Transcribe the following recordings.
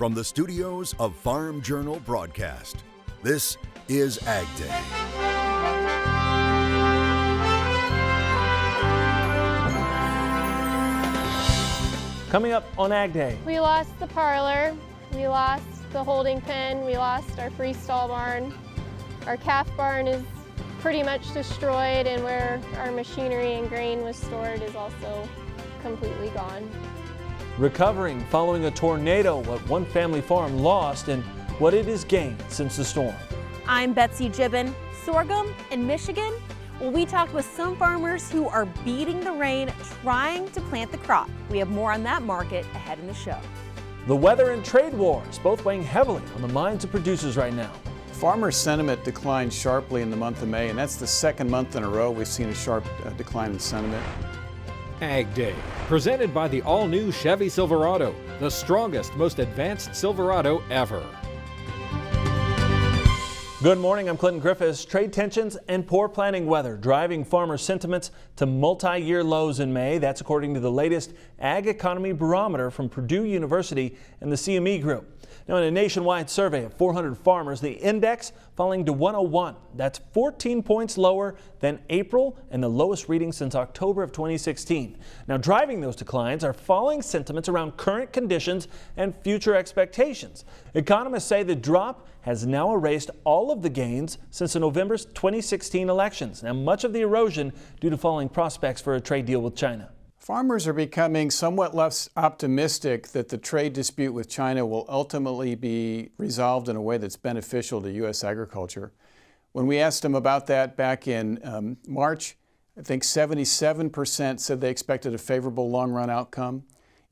from the studios of Farm Journal Broadcast, this is AgDay. Coming up on AgDay. We lost the parlor, we lost the holding pen, we lost our freestall barn. Our calf barn is pretty much destroyed, and where our machinery and grain was stored is also completely gone. Recovering following a tornado, what one family farm lost and what it has gained since the storm. I'm Betsy Gibbon. Sorghum in Michigan? Well, we talked with some farmers who are beating the rain trying to plant the crop. We have more on that market ahead in the show. The weather and trade wars, both weighing heavily on the minds of producers right now. Farmer sentiment declined sharply in the month of May, and that's the second month in a row we've seen a sharp decline in sentiment. AgDay, presented by the all-new Chevy Silverado, the strongest, most advanced Silverado ever. Good morning, I'm Clinton Griffiths. Trade tensions and poor planting weather driving farmer sentiments to multi-year lows in May. That's according to the latest Ag Economy Barometer from Purdue University and the CME Group. Now, in a nationwide survey of 400 farmers, the index falling to 101. That's 14 points lower than April and the lowest reading since October of 2016. Now, driving those declines are falling sentiments around current conditions and future expectations. Economists say the drop has now erased all of the gains since the November 2016 elections. Now, much of the erosion due to falling prospects for a trade deal with China. Farmers are becoming somewhat less optimistic that the trade dispute with China will ultimately be resolved in a way that's beneficial to U.S. agriculture. When we asked them about that back in March, I think 77% said they expected a favorable long-run outcome.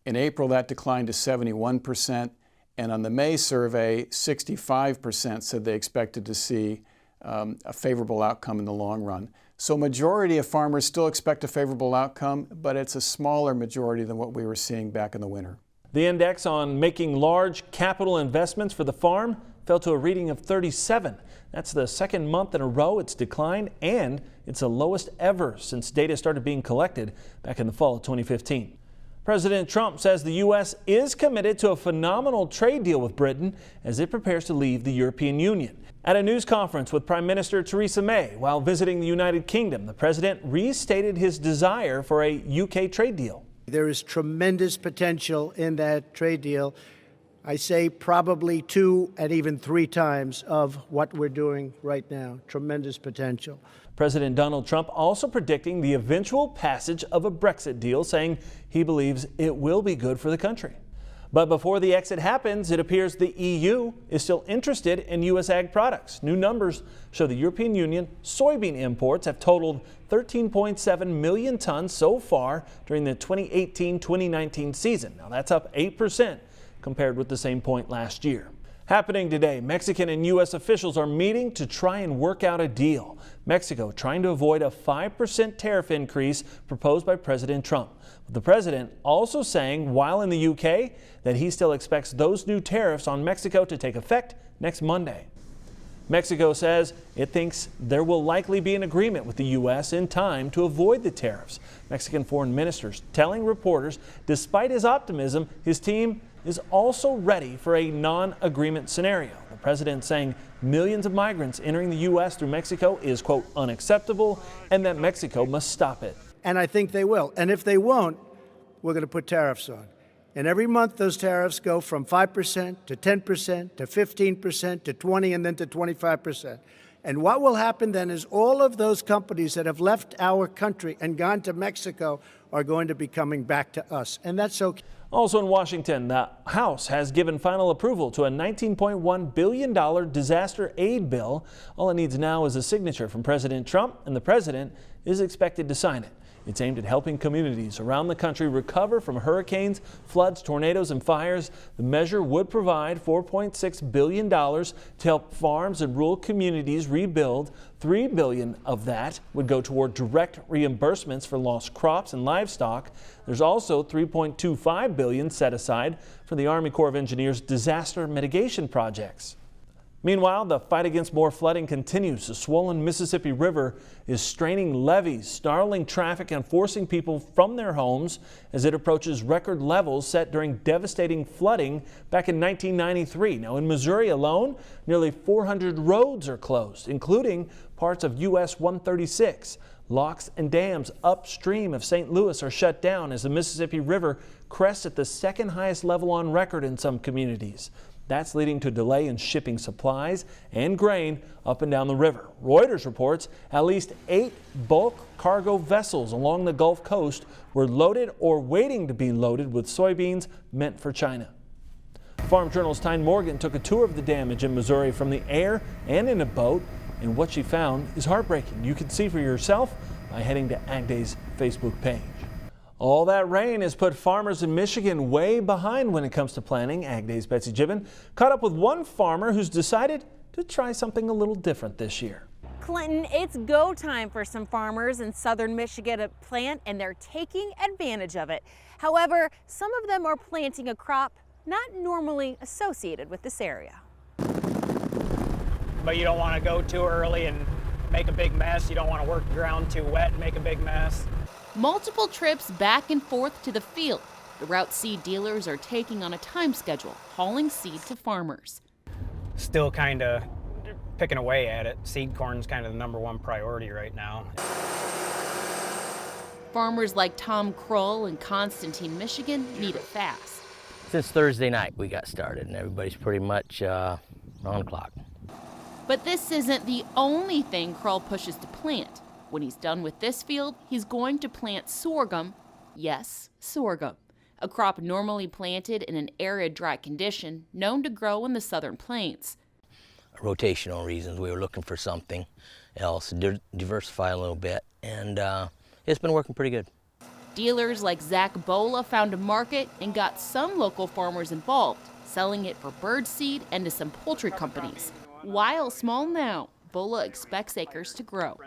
In April, that declined to 71%. And on the May survey, 65% said they expected to see a favorable outcome in the long run. So majority of farmers still expect a favorable outcome, but it's a smaller majority than what we were seeing back in the winter. The index on making large capital investments for the farm fell to a reading of 37. That's the second month in a row it's declined, and it's the lowest ever since data started being collected back in the fall of 2015. President Trump says the U.S. is committed to a phenomenal trade deal with Britain as it prepares to leave the European Union. At a news conference with Prime Minister Theresa May while visiting the United Kingdom, the president restated his desire for a UK trade deal. There is tremendous potential in that trade deal. I say probably 2 and even 3 times of what we're doing right now. Tremendous potential. President Donald Trump also predicting the eventual passage of a Brexit deal, saying he believes it will be good for the country. But before the exit happens, it appears the EU is still interested in U.S. ag products. New numbers show the European Union soybean imports have totaled 13.7 million tons so far during the 2018-2019 season. Now that's up 8% compared with the same point last year. Happening today, Mexican and U.S. officials are meeting to try and work out a deal. Mexico trying to avoid a 5% tariff increase proposed by President Trump. But the president also saying while in the UK that he still expects those new tariffs on Mexico to take effect next Monday. Mexico says it thinks there will likely be an agreement with the U.S. in time to avoid the tariffs. Mexican foreign ministers telling reporters despite his optimism, his team is also ready for a non-agreement scenario. The president saying millions of migrants entering the U.S. through Mexico is, quote, unacceptable, and that Mexico must stop it. And I think they will. And if they won't, we're going to put tariffs on. And every month those tariffs go from 5% to 10% to 15% to 20% and then to 25%. And what will happen then is all of those companies that have left our country and gone to Mexico are going to be coming back to us. And that's okay. Also in Washington, the House has given final approval to a $19.1 billion disaster aid bill. All it needs now is a signature from President Trump, and the president is expected to sign it. It's aimed at helping communities around the country recover from hurricanes, floods, tornadoes, and fires. The measure would provide $4.6 billion to help farms and rural communities rebuild. $3 billion of that would go toward direct reimbursements for lost crops and livestock. There's also $3.25 billion set aside for the Army Corps of Engineers disaster mitigation projects. Meanwhile, the fight against more flooding continues. The swollen Mississippi River is straining levees, snarling traffic, and forcing people from their homes as it approaches record levels set during devastating flooding back in 1993. Now, in Missouri alone, nearly 400 roads are closed, including parts of US 136. Locks and dams upstream of St. Louis are shut down as the Mississippi River crests at the second highest level on record in some communities. That's leading to delay in shipping supplies and grain up and down the river. Reuters reports at least 8 bulk cargo vessels along the Gulf Coast were loaded or waiting to be loaded with soybeans meant for China. Farm Journal's Tyne Morgan took a tour of the damage in Missouri from the air and in a boat, and what she found is heartbreaking. You can see for yourself by heading to AgDay's Facebook page. All that rain has put farmers in Michigan way behind when it comes to planting. AgDay's Betsy Gibbon caught up with one farmer who's decided to try something a little different this year. Clinton, it's go time for some farmers in southern Michigan to plant, and they're taking advantage of it. However, some of them are planting a crop not normally associated with this area. But you don't want to go too early and make a big mess. You don't want to work the ground too wet and make a big mess. Multiple trips back and forth to the field. The route seed dealers are taking on a time schedule, hauling seed to farmers. Still kind of picking away at it. Seed corn's kind of the #1 priority right now. Farmers like Tom Kroll in Constantine, Michigan need it fast. Since Thursday night we got started and everybody's pretty much on the clock. But this isn't the only thing Kroll pushes to plant. When he's done with this field, he's going to plant sorghum. Yes, sorghum. A crop normally planted in an arid, dry condition, known to grow in the southern plains. Rotational reasons, we were looking for something else, diversify a little bit, and it's been working pretty good. Dealers like Zach Bola found a market and got some local farmers involved, selling it for bird seed and to some poultry companies. While small now, Bola expects acres to grow.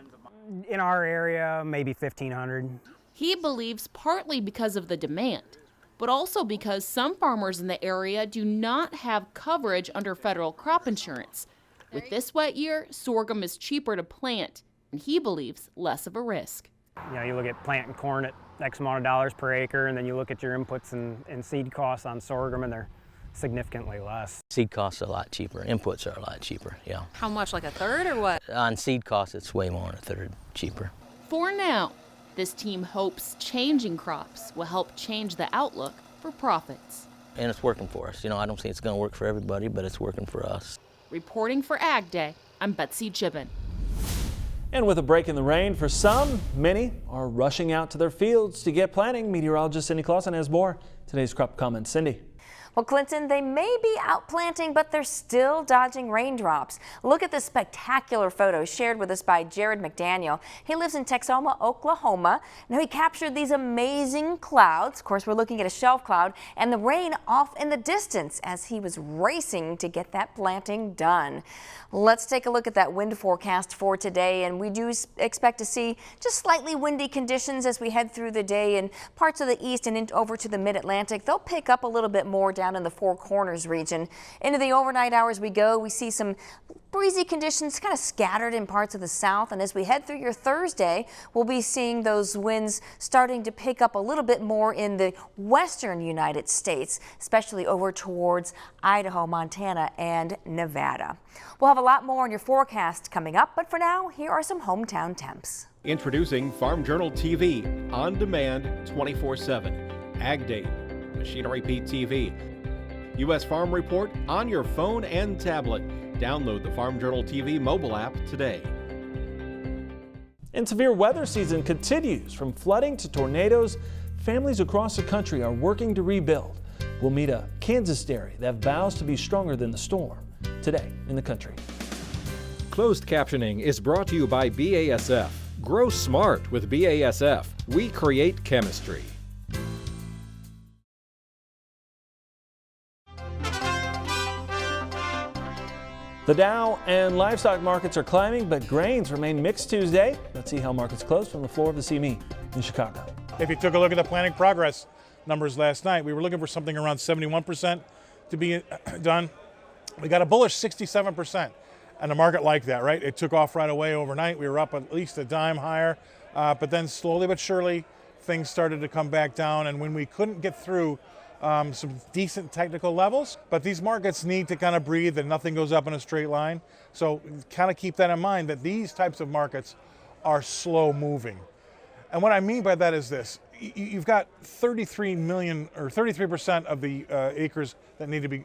In our area, maybe 1,500. He believes partly because of the demand, but also because some farmers in the area do not have coverage under federal crop insurance. With this wet year, sorghum is cheaper to plant, and he believes less of a risk. You know, you look at planting corn at X amount of dollars per acre, and then you look at your inputs and seed costs on sorghum, and they're significantly less. Seed costs are a lot cheaper, inputs are a lot cheaper, yeah. How much, like a third or what? On seed costs, it's way more than a third cheaper. For now, this team hopes changing crops will help change the outlook for profits. And it's working for us. You know, I don't think it's going to work for everybody, but it's working for us. Reporting for AgDay, I'm Betsy Gibbon. And with a break in the rain for some, many are rushing out to their fields to get planting. Meteorologist Cindy Clausen has more. Today's crop comments. Cindy. Well, Clinton, they may be out planting, but they're still dodging raindrops. Look at this spectacular photo shared with us by Jared McDaniel. He lives in Texoma, Oklahoma. Now, he captured these amazing clouds. Of course, we're looking at a shelf cloud and the rain off in the distance as he was racing to get that planting done. Let's take a look at that wind forecast for today, and we do expect to see just slightly windy conditions as we head through the day in parts of the east and over to the mid-Atlantic. They'll pick up a little bit more down in the Four Corners region. Into the overnight hours we go, we see some breezy conditions kind of scattered in parts of the south, and as we head through your Thursday, we'll be seeing those winds starting to pick up a little bit more in the western United States, especially over towards Idaho, Montana, and Nevada. We'll have a lot more on your forecast coming up, but for now, here are some hometown temps. Introducing Farm Journal TV, on demand 24/7. AgDay, Machinery Pete TV. U.S. Farm Report on your phone and tablet. Download the Farm Journal TV mobile app today. And severe weather season continues. From flooding to tornadoes, families across the country are working to rebuild. We'll meet a Kansas dairy that vows to be stronger than the storm. Today in the country. Closed captioning is brought to you by BASF. Grow smart with BASF. We create chemistry. The Dow and livestock markets are climbing, but grains remain mixed Tuesday. Let's see how markets close from the floor of the CME in Chicago. If you took a look at the planting progress numbers last night, we were looking for something around 71% to be done. We got a bullish 67%. And a market like that, right? It took off right away overnight. We were up at least a dime higher, but then slowly but surely, things started to come back down. And when we couldn't get through some decent technical levels, but these markets need to kind of breathe and nothing goes up in a straight line. So kind of keep that in mind, that these types of markets are slow moving. And what I mean by that is this. You've got 33 million or 33% of the acres that need to be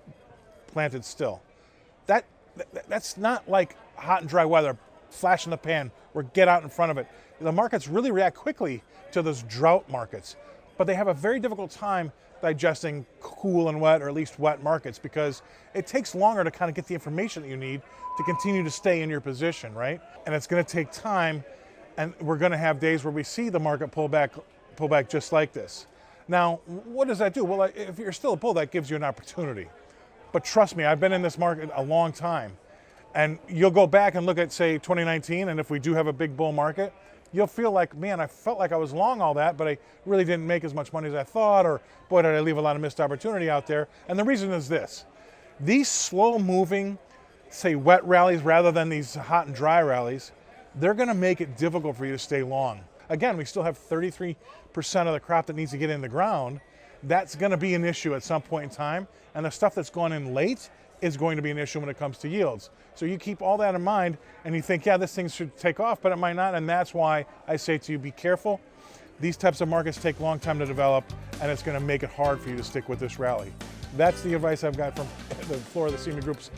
planted still. That's not like hot and dry weather, flash in the pan, or get out in front of it. The markets really react quickly to those drought markets, but they have a very difficult time digesting cool and wet, or at least wet markets, because it takes longer to kind of get the information that you need to continue to stay in your position, right? And it's going to take time, and we're going to have days where we see the market pull back just like this. Now, what does that do? Well, if you're still a bull, that gives you an opportunity. But trust me, I've been in this market a long time, and you'll go back and look at, say, 2019, and if we do have a big bull market, you'll feel like, man, I felt like I was long all that, but I really didn't make as much money as I thought, or boy, did I leave a lot of missed opportunity out there. And the reason is this. These slow-moving, say, wet rallies rather than these hot and dry rallies, they're going to make it difficult for you to stay long. Again, we still have 33% of the crop that needs to get in the ground. That's going to be an issue at some point in time, and the stuff that's gone in late is going to be an issue when it comes to yields. So you keep all that in mind, and you think, yeah, this thing should take off, but it might not, and that's why I say to you, be careful. These types of markets take a long time to develop, and it's going to make it hard for you to stick with this rally. That's the advice I've got from the floor of the senior groups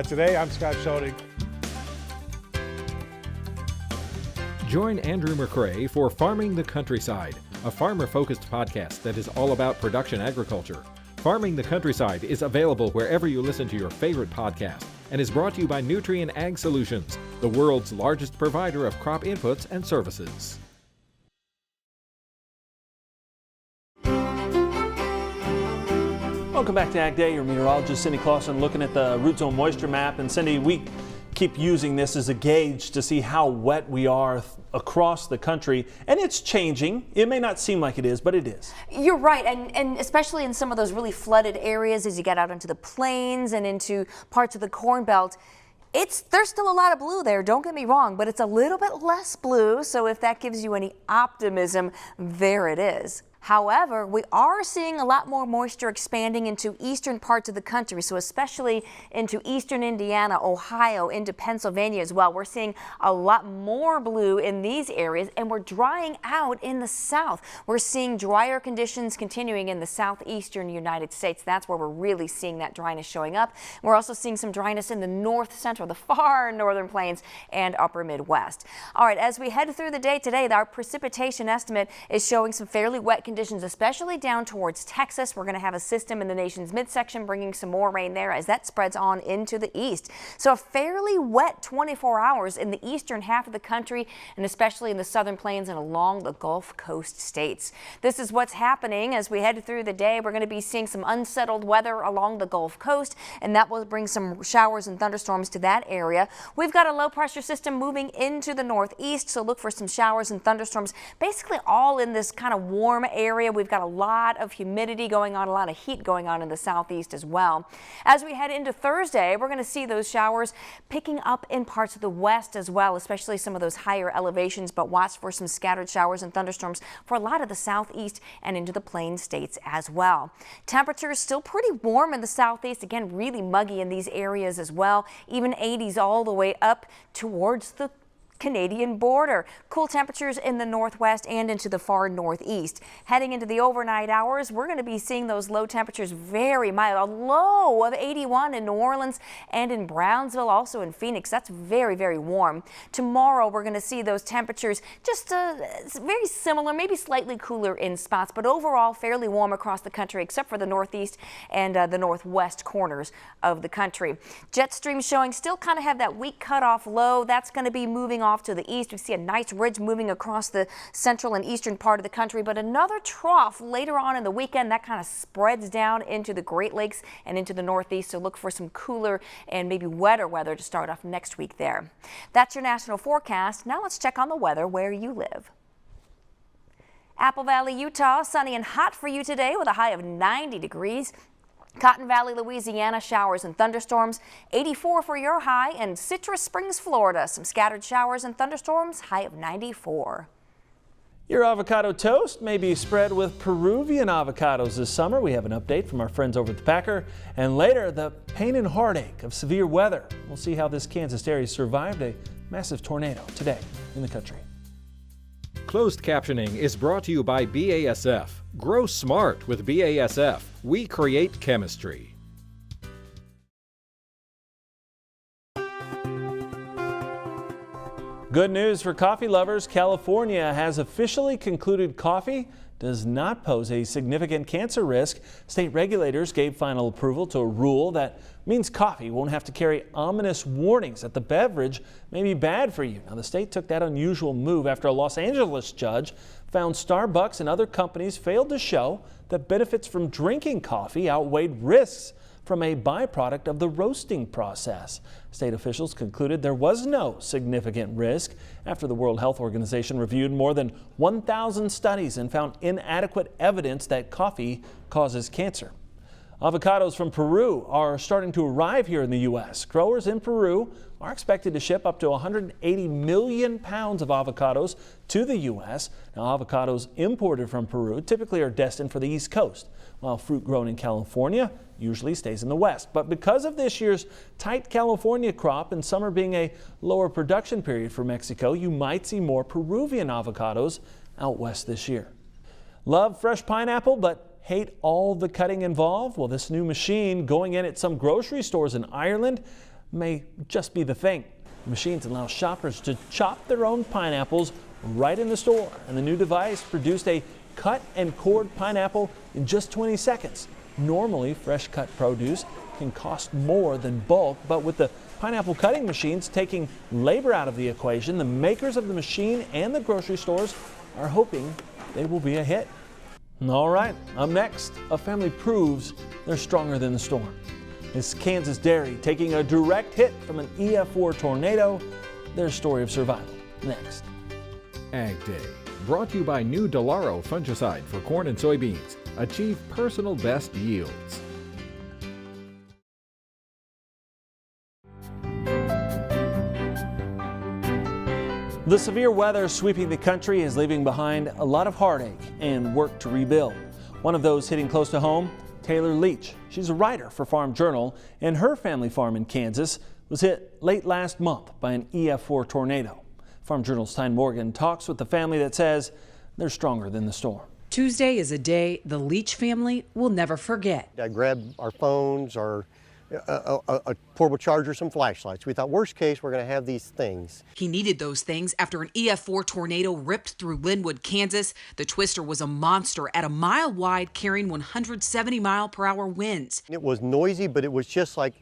today. I'm Scott Schuldig. Join Andrew McRae for Farming the Countryside, a farmer-focused podcast that is all about production agriculture. Farming the Countryside is available wherever you listen to your favorite podcast and is brought to you by Nutrien Ag Solutions, the world's largest provider of crop inputs and services. Welcome back to AgDay. Your meteorologist Cindy Clausen looking at the root zone moisture map. And Cindy, we keep using this as a gauge to see how wet we are across the country, and it's changing. It may not seem like it is, but it is. You're right, and especially in some of those really flooded areas as you get out into the plains and into parts of the Corn Belt. There's still a lot of blue there, don't get me wrong, but it's a little bit less blue, so if that gives you any optimism, there it is. However, we are seeing a lot more moisture expanding into eastern parts of the country, so especially into eastern Indiana, Ohio, into Pennsylvania as well. We're seeing a lot more blue in these areas, and we're drying out in the south. We're seeing drier conditions continuing in the southeastern United States. That's where we're really seeing that dryness showing up. We're also seeing some dryness in the north central, the far northern plains, and upper Midwest. All right, as we head through the day today, our precipitation estimate is showing some fairly wet conditions, especially down towards Texas. We're going to have a system in the nation's midsection bringing some more rain there as that spreads on into the east. So a fairly wet 24 hours in the eastern half of the country, and especially in the southern plains and along the Gulf Coast states. This is what's happening as we head through the day. We're going to be seeing some unsettled weather along the Gulf Coast, and that will bring some showers and thunderstorms to that area. We've got a low pressure system moving into the northeast, so look for some showers and thunderstorms basically all in this kind of warm area. We've got a lot of humidity going on, a lot of heat going on in the southeast as well. As we head into Thursday, we're going to see those showers picking up in parts of the west as well, especially some of those higher elevations, but watch for some scattered showers and thunderstorms for a lot of the southeast and into the plain states as well. Temperatures still pretty warm in the southeast, again really muggy in these areas as well, even 80s all the way up towards the Canadian border. Cool temperatures in the northwest and into the far northeast. Heading into the overnight hours, we're going to be seeing those low temperatures very mild. A low of 81 in New Orleans and in Brownsville, also in Phoenix. That's very, very warm. Tomorrow, we're going to see those temperatures just very similar, maybe slightly cooler in spots, but overall fairly warm across the country, except for the northeast and the northwest corners of the country. Jet stream showing still kind of have that weak cutoff low. That's going to be moving off to the east. We see a nice ridge moving across the central and eastern part of the country, but another trough later on in the weekend that kind of spreads down into the Great Lakes and into the northeast. So look for some cooler and maybe wetter weather to start off next week there. That's your national forecast. Now let's check on the weather where you live. Apple Valley, Utah, sunny and hot for you today with a high of 90 degrees. Cotton Valley, Louisiana, showers and thunderstorms, 84 for your high. And Citrus Springs, Florida, some scattered showers and thunderstorms, high of 94. Your avocado toast may be spread with Peruvian avocados this summer. We have an update from our friends over at the Packer. And later, the pain and heartache of severe weather. We'll see how this Kansas area survived a massive tornado today in the country. Closed captioning is brought to you by BASF. Grow smart with BASF. We create chemistry. Good news for coffee lovers. California has officially concluded coffee does not pose a significant cancer risk. State regulators gave final approval to a rule that means coffee won't have to carry ominous warnings that the beverage may be bad for you. Now, the state took that unusual move after a Los Angeles judge found Starbucks and other companies failed to show that benefits from drinking coffee outweighed risks from a byproduct of the roasting process. State officials concluded there was no significant risk after the World Health Organization reviewed more than 1,000 studies and found inadequate evidence that coffee causes cancer. Avocados from Peru are starting to arrive here in the U.S. Growers in Peru are expected to ship up to 180 million pounds of avocados to the U.S. Now, avocados imported from Peru typically are destined for the East Coast, while fruit grown in California usually stays in the West. But because of this year's tight California crop and summer being a lower production period for Mexico, you might see more Peruvian avocados out west this year. Love fresh pineapple, but hate all the cutting involved? Well, this new machine going in at some grocery stores in Ireland may just be the thing. The machines allow shoppers to chop their own pineapples right in the store, and the new device produced a cut and cored pineapple in just 20 seconds. Normally, fresh cut produce can cost more than bulk, but with the pineapple cutting machines taking labor out of the equation, the makers of the machine and the grocery stores are hoping they will be a hit. All right, up next, a family proves they're stronger than the storm. It's Kansas Dairy taking a direct hit from an EF4 tornado. Their story of survival next. AgDay, brought to you by new Delaro fungicide for corn and soybeans. Achieve personal best yields. The severe weather sweeping the country is leaving behind a lot of heartache and work to rebuild. One of those hitting close to home, Taylor Leach. She's a writer for Farm Journal, and her family farm in Kansas was hit late last month by an EF4 tornado. Farm Journal's Tyne Morgan talks with the family that says they're stronger than the storm. Tuesday is a day the Leach family will never forget. I grabbed our phones, a portable charger, some flashlights. We thought, worst case, we're going to have these things. He needed those things after an EF4 tornado ripped through Linwood, Kansas. The twister was a monster at a mile wide, carrying 170-mile-per-hour winds. It was noisy, but it was just like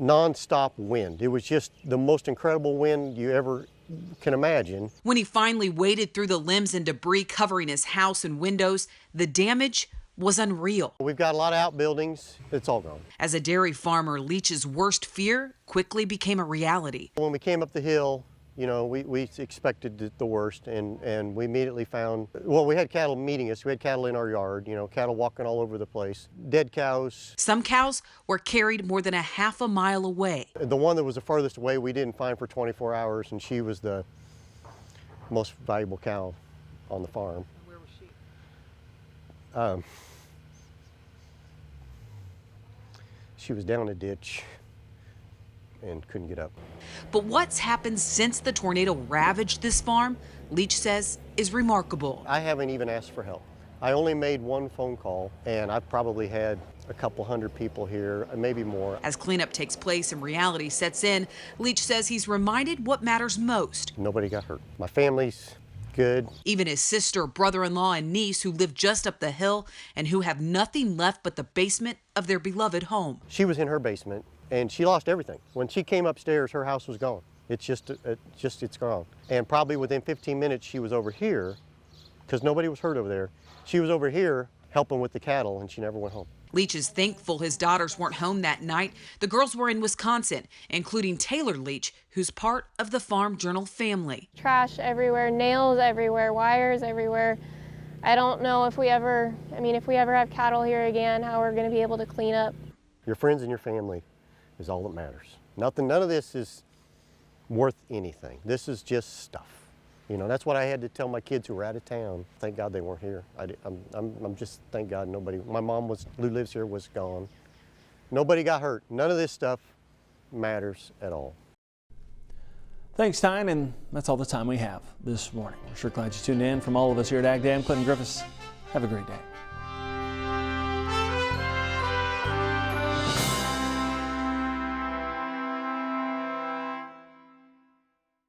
nonstop wind. It was just the most incredible wind you ever can imagine. When he finally waded through the limbs and debris covering his house and windows, the damage was unreal. We've got a lot of outbuildings. It's all gone. As a dairy farmer, Leach's worst fear quickly became a reality. When we came up the hill, you know, we expected the worst, and we immediately found, well, we had cattle meeting us. We had cattle in our yard, you know, cattle walking all over the place, dead cows. Some cows were carried more than a half a mile away. The one that was the farthest away we didn't find for 24 hours, and she was the most valuable cow on the farm. Where was she? She was down a ditch and couldn't get up. But what's happened since the tornado ravaged this farm, Leach says, is remarkable. I haven't even asked for help. I only made one phone call, and I've probably had a couple hundred people here, maybe more. As cleanup takes place and reality sets in, Leach says he's reminded what matters most. Nobody got hurt. My family's good. Even his sister, brother-in-law, and niece, who live just up the hill and who have nothing left but the basement of their beloved home. She was in her basement, and she lost everything. When she came upstairs, her house was gone. It's gone. And probably within 15 minutes, she was over here, because nobody was hurt over there. She was over here helping with the cattle, and she never went home. Leach is thankful his daughters weren't home that night. The girls were in Wisconsin, including Taylor Leach, who's part of the Farm Journal family. Trash everywhere, nails everywhere, wires everywhere. I don't know if we ever have cattle here again, how we're going to be able to clean up. Your friends and your family is all that matters. None of this is worth anything. This is just stuff. You know, that's what I had to tell my kids who were out of town. Thank God they weren't here. I'm just, thank God nobody, my mom who lives here was gone. Nobody got hurt. None of this stuff matters at all. Thanks, Tyne, and that's all the time we have this morning. We're sure glad you tuned in. From all of us here at AgDay, I'm Clinton Griffiths. Have a great day.